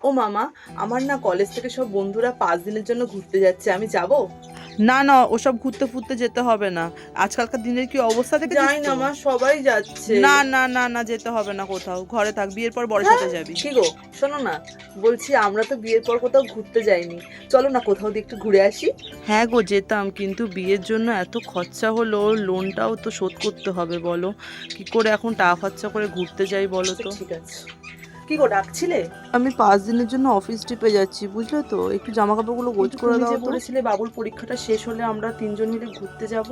ও মামা, আমার না কলেজ থেকে সব বন্ধুরা 5 দিনের জন্য ঘুরতে যাচ্ছে, আমি যাব? না না, ওসব ঘুরতে ফুরতে যেতে হবে না। আজকালকার দিনের কি অবস্থা দেখেছিস যাই না তো? মা, সবাই যাচ্ছে। না না না না, যেতে হবে না কোথাও, ঘরে থাক, বিয়ের পর বরের হ্যাঁ, সাথে যাবি। কি গো, শোনো না, বলছি আমরা তো বিয়ের পর কোথাও ঘুরতে যাইনি, চলো না কোথাও দিয়ে একটু ঘুরে আসি। হ্যাঁ গো, যেতাম, কিন্তু বিয়ের জন্য এত খরচা হলো, লোনটাও তো শোধ করতে হবে, বলো কি করে এখন টাকা খরচা করে ঘুরতে যাই বলো আচ্ছা তো। ঠিক আছে। কি গো, ডাকছিলে? আমি 5 দিনের জন্য অফিস ট্রিপে যাচ্ছি, বুঝলে তো, একটু জামা কাপড়গুলো গোছ কিন্তু করে তুমি দাও যে তো। বলেছিলে বাবুর পরীক্ষাটা শেষ হলে আমরা 3জন মিলে ঘুরতে যাব।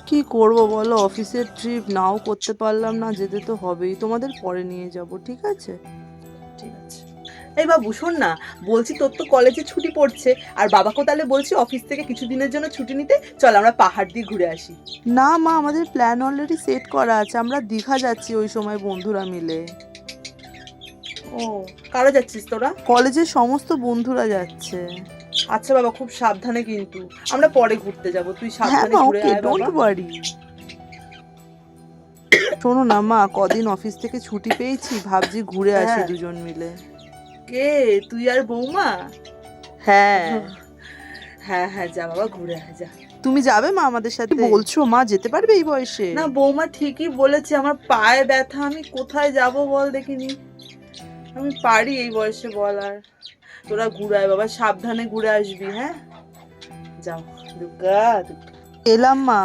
কি করব বলো, অফিসের ট্রিপ নাও করতে পারলাম না, যেতে তো হবেই, তোমাদের পরে নিয়ে যাব, ঠিক আছে? ঠিক আছে। এই বাবু শোন না, বলছি তোর তো কলেজে ছুটি পড়ছে, আর বাবাকেও তাহলে বলছি অফিস থেকে কিছুদিনের জন্য ছুটি নিতে, চল আমরা পাহাড় দিয়ে ঘুরে আসি। না মা, আমাদের প্ল্যান অলরেডি সেট করা আছে, আমরা দীঘা যাচ্ছি ওই সময় বন্ধুরা মিলে। ও, কারা যাচ্ছিস তোরা? কলেজের সমস্ত বন্ধুরা যাচ্ছে। আচ্ছা বাবা, খুব সাবধানে কিন্তু, আমরা পরে ঘুরতে যাব, তুই হ্যাঁ সাবধানে মা, ঘুরে ওকে, আয় ডোন্ট বাবা। ওয়ারি। শোনো না মা, কদিন অফিস থেকে ছুটি পেয়েছি, ভাবছি ঘুরে আসি হ্যাঁ। দুজন মিলে। কে? তুই আর বৌমা? হ্যাঁ। হ্যাঁ হ্যাঁ, যা বাবা, ঘুরে আয় যা। তুমি যাবে মা আমাদের সাথে? কি বলছো মা, যেতে পারবে এই বয়সে? না, বৌমা ঠিকই বলেছে, আমার পায়ে ব্যথা, আমি কোথায় যাব বল দেখিনি। আমি পারি এই বয়সে বল? আর তোরা ঘুরে আয় বাবা, সাবধানে ঘুরে আসবি, হ্যাঁ? যাও। দুর্গা দুর্গা। এলাম মা।